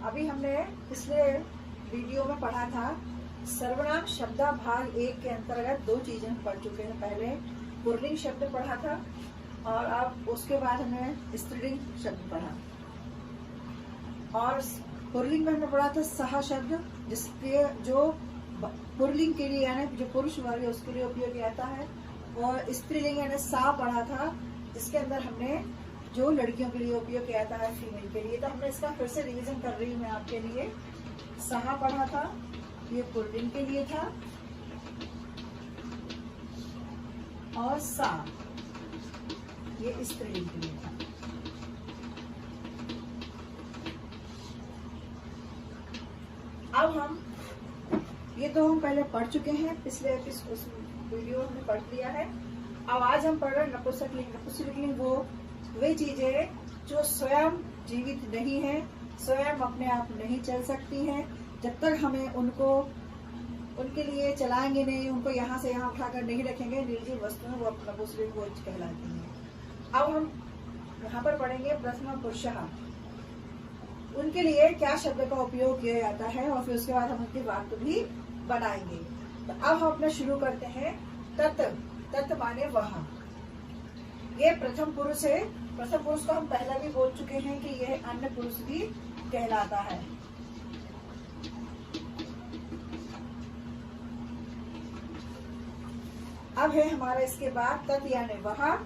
अभी हमने पिछले वीडियो में पढ़ा था सर्वनाम शब्दा भाग 1 के अंतर्गत दो चीजें हम पढ़ चुके हैं। पहले पुल्लिंग शब्द पढ़ा था और अब उसके बाद हमने स्त्रीलिंग शब्द पढ़ा। और पुल्लिंग में हमने पढ़ा था सह शब्द, जिसके जो पुल्लिंग के लिए यानी जो पुरुष वर्ग है उसके लिए उपयोग आता है। और स्त्रीलिंग यानी सा पढ़ा था, जिसके अंदर हमने जो लड़कियों के लिए उपयोग किया जाता है फीमेल के लिए। तो हमने इसका फिर से रिवीजन कर रही हूँ मैं आपके लिए। सहा पढ़ा था, ये पुल्लिंग के लिए था, और सा ये स्त्रीलिंग के लिए था। अब हम ये तो हम पहले पढ़ चुके हैं, पिछले उस वीडियो में पढ़ लिया है। अब आज हम पढ़ रहे हैं नपुंसकलिंग। नपुंसकलिंग वे चीजें जो स्वयं जीवित नहीं है, स्वयं अपने आप नहीं चल सकती हैं। जब तक हमें उनके लिए चलाएंगे नहीं, उनको यहाँ से यहाँ उठाकर नहीं रखेंगे, निर्जीव वस्तुएं वो नपुंसकलिंग वो कहलाती हैं। अब हम यहाँ पर पढ़ेंगे प्रथम पुरुषः, उनके लिए क्या शब्द का उपयोग किया जाता है, और फिर उसके बाद हम उनके वाक्य भी बनाएंगे। तो अब हम अपना शुरू करते हैं। तत्, तत् माने वह, ये प्रथम पुरुष है। प्रथम पुरुष को हम पहले भी बोल चुके हैं कि यह अन्य पुरुष भी कहलाता है। अब है हमारा इसके बाद तत् यानी वह,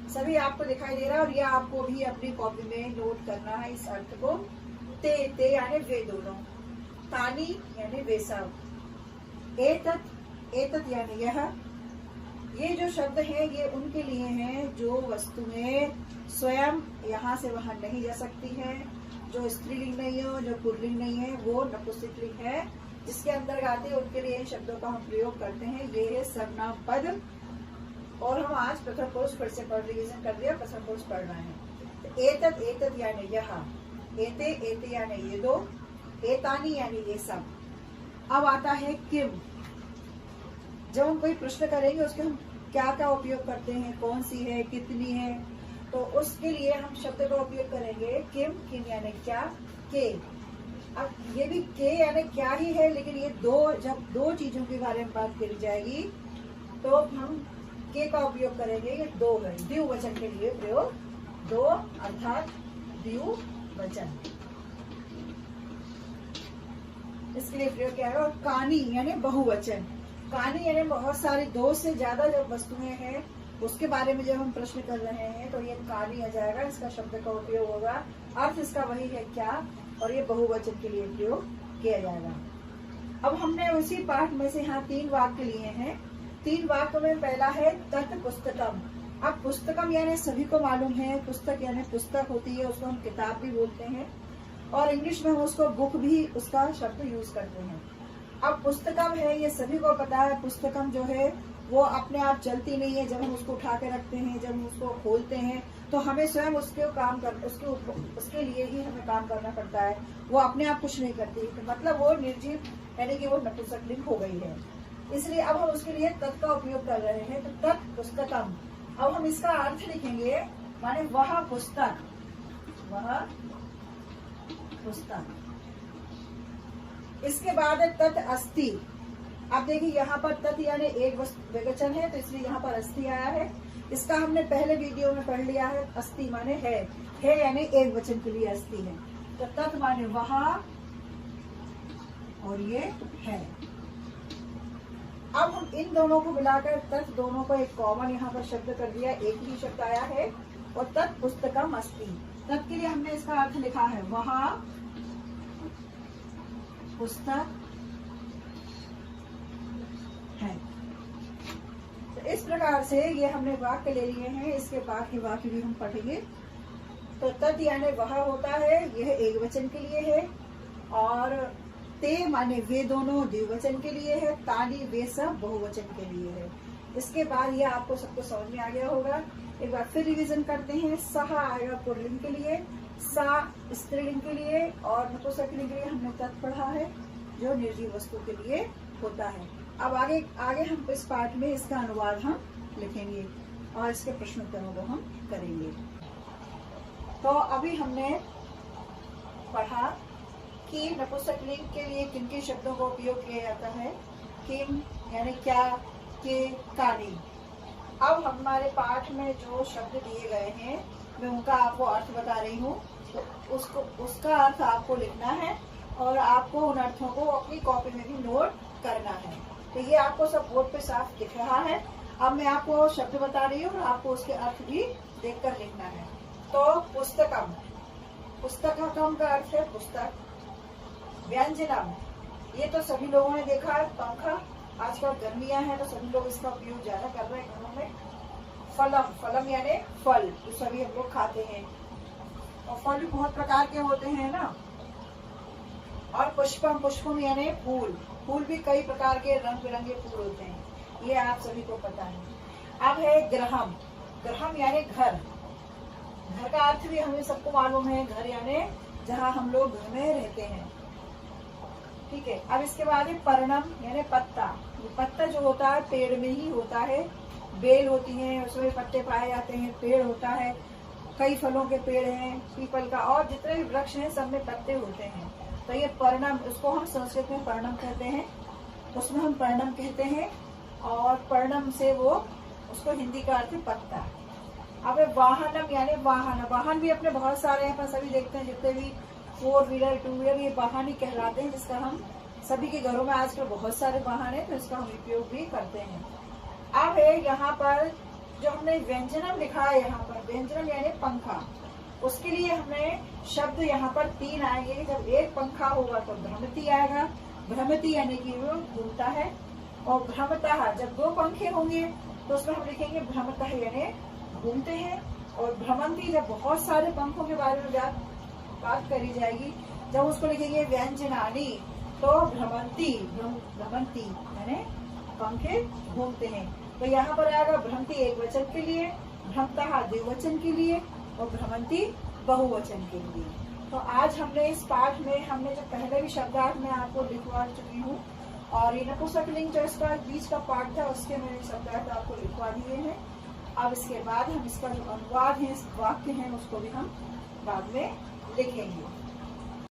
सभी आपको दिखाई दे रहा है और यह आपको भी अपनी कॉपी में नोट करना है इस अर्थ को। ते यानी वे दोनों, तानी यानी वे सब, एतत् यानी यह। ये जो शब्द है ये उनके लिए हैं जो वस्तुएं स्वयं यहाँ से वहां नहीं जा सकती हैं, जो स्त्रीलिंग नहीं हो, जो पुल्लिंग नहीं है, वो नपुंसकलिंग है। जिसके अंदर आते हैं उनके लिए इन शब्दों का हम प्रयोग करते हैं। ये है सर्वनाम पद। और हम आज प्रथम पुरुष फिर से रिवीजन कर दिया, प्रथम पुरुष पढ़ रहे हैं। तो एतत् यानी यह, एते यानी ये दो, एतानी यानी ये सब। अब आता है किम। जब हम कोई प्रश्न करेंगे उसके हम क्या क्या उपयोग करते हैं, कौन सी है, कितनी है, तो उसके लिए हम शब्द का उपयोग करेंगे किम यानी क्या, के। अब ये भी के यानी क्या ही है, लेकिन ये जब दो चीजों के बारे में बात करी जाएगी तो हम के का उपयोग करेंगे। ये दो है, द्विवचन के लिए प्रयोग, दो अर्थात द्विवचन, इसके लिए प्रयोग किया है। और कानी यानी बहुवचन, कानी यानी बहुत सारी, दो से ज्यादा जब वस्तुएं हैं उसके बारे में जब हम प्रश्न कर रहे हैं तो ये कानी आ जाएगा, इसका शब्द का उपयोग होगा। अर्थ इसका वही है क्या, और ये बहुवचन के लिए प्रयोग किया जाएगा। अब हमने उसी पाठ में से यहाँ 3 वाक्य लिए हैं। 3 वाक्य में पहला है तत् पुस्तकम। अब पुस्तकम यानी सभी को मालूम है, पुस्तक यानी पुस्तक होती है, उसको हम किताब भी बोलते हैं, और इंग्लिश में हम उसको बुक भी उसका शब्द यूज करते हैं। अब पुस्तकम है, ये सभी को पता है, पुस्तकम जो है वो अपने आप चलती नहीं है। जब हम उसको उठा के रखते हैं, जब हम उसको खोलते हैं तो हमें स्वयं उसके लिए ही हमें काम करना पड़ता है, वो अपने आप कुछ नहीं करती। तो मतलब वो निर्जीव यानी कि वो नपुंसकलिंग हो गई है। इसलिए अब हम उसके लिए तत् का उपयोग कर रहे हैं। तो तत् पुस्तकम, अब हम इसका अर्थ लिखेंगे, माने वह पुस्तक, वह पुस्तक। इसके बाद है तत् अस्ति। अब देखिए यहाँ पर तत् यानी एक बहुवचन है, तो इसलिए यहाँ पर अस्ति आया है। इसका हमने पहले वीडियो में पढ़ लिया है। अस्ति माने है यानी एक वचन के लिए अस्ति है। तो तत् माने वहा और ये है। अब हम इन दोनों को मिलाकर तत् दोनों को एक कॉमन यहाँ पर शब्द कर दिया, एक ही शब्द आया है। और तत् पुस्तकम अस्ति, तत् के लिए हमने इसका अर्थ लिखा है वहा पुस्तक है। तो इस प्रकार से ये हमने वाक्य ले लिए हैं, इसके बाकी वाक्य भी हम पढ़ेंगे। तो तत् यानी वह होता है, यह एक वचन के लिए है। और ते माने वे दोनों द्विवचन के लिए है, तानी वे सब बहुवचन के लिए है। इसके बाद ये आपको सबको समझ में आ गया होगा। एक बार फिर रिवीजन करते हैं। सहा आएगा पुल्लिंग के लिए, सा स्त्रीलिंग के लिए, और नपुंसकलिंग के लिए हमने तत् पढ़ा है जो निर्जीव वस्तु के लिए होता है। अब आगे हम इस पाठ में इसका अनुवाद हम लिखेंगे और इसके प्रश्नोत्तरों को हम करेंगे। तो अभी हमने पढ़ा कि नपुंसकलिंग के लिए किन किन शब्दों का उपयोग किया जाता है। किम यानी क्या, के, कानी। अब हमारे पाठ में जो शब्द दिए गए हैं मैं उनका आपको अर्थ बता रही हूँ, तो उसका अर्थ आपको लिखना है और आपको उन अर्थों को अपनी कॉपी में भी नोट करना है। तो ये आपको सब बोर्ड पे साफ दिख रहा है। अब मैं आपको शब्द बता रही हूँ और आपको उसके अर्थ भी देखकर लिखना है। तो पुस्तकम, पुस्तकम का अर्थ है पुस्तक। व्यंजनम, ये तो सभी लोगों ने देखा है, पंखा। आजकल गर्मियां हैं तो सभी लोग इसका उपयोग ज्यादा कर रहे हैं घरों में। फलम, फलम यानी फल, जो सभी हम लोग खाते हैं, और फल भी बहुत प्रकार के होते हैं ना। और पुष्पम, पुष्पम यानी फूल, फूल भी कई प्रकार के रंग बिरंगे फूल होते हैं, ये आप सभी को पता है। अब है ग्रहम, ग्रहम यानी घर। घर का अर्थ भी हमें सबको मालूम है, घर यानी जहाँ हम लोग घर में रहते हैं, ठीक है। अब इसके बाद है पर्णम यानी पत्ता। पत्ता जो होता है पेड़ में ही होता है, बेल होती है उसमें पत्ते पाए जाते हैं, पेड़ होता है, कई फलों के पेड़ हैं, पीपल का, और जितने भी वृक्ष हैं सब में पत्ते होते हैं। तो ये पर्णम, उसको हम संस्कृत में पर्णम कहते हैं, उसमें हम पर्णम कहते हैं, और पर्णम से वो उसको हिंदी का अर्थ है पत्ता। अब वाहनम यानी वाहन, वाहन भी अपने बहुत सारे हैं, सभी देखते हैं जितने भी 4 व्हीलर 2 व्हीलर ये वाहन ही कहलाते हैं, जिसका हम सभी के घरों में आजकल बहुत सारे वाहन है तो इसका हम उपयोग भी करते हैं। अब है यहाँ पर जो हमने व्यंजनम लिखा है, यहाँ पर व्यंजनम यानी पंखा, उसके लिए हमने शब्द यहाँ पर 3 आएंगे। जब एक पंखा होगा तो भ्रमति आएगा, भ्रमति यानी कि वो घूमता है, और भ्रमतः जब 2 पंखे होंगे तो उसमें हम लिखेंगे भ्रमतः यानी घूमते हैं, और भ्रमंती जब बहुत सारे पंखों के बारे में बात करी जाएगी, जब उसको लिखेंगे व्यंजनानी तो भ्रमंती, भ्रमंती यानी पंखे घूमते हैं। तो यहाँ पर आएगा भ्रमती एक वचन के लिए, भ्रमतः द्विवचन के लिए, और भ्रमंती बहुवचन के लिए। तो आज हमने इस पाठ में हमने जो पहले भी शब्दार्थ मैं आपको लिखवा चुकी हूँ, और ये नपुंसकलिंग जो इसका बीच का पाठ था उसके मैंने शब्दार्थ आपको लिखवा दिए हैं। अब इसके बाद हम इसका जो अनुवाद है, वाक्य है, उसको भी हम बाद में लिखेंगे।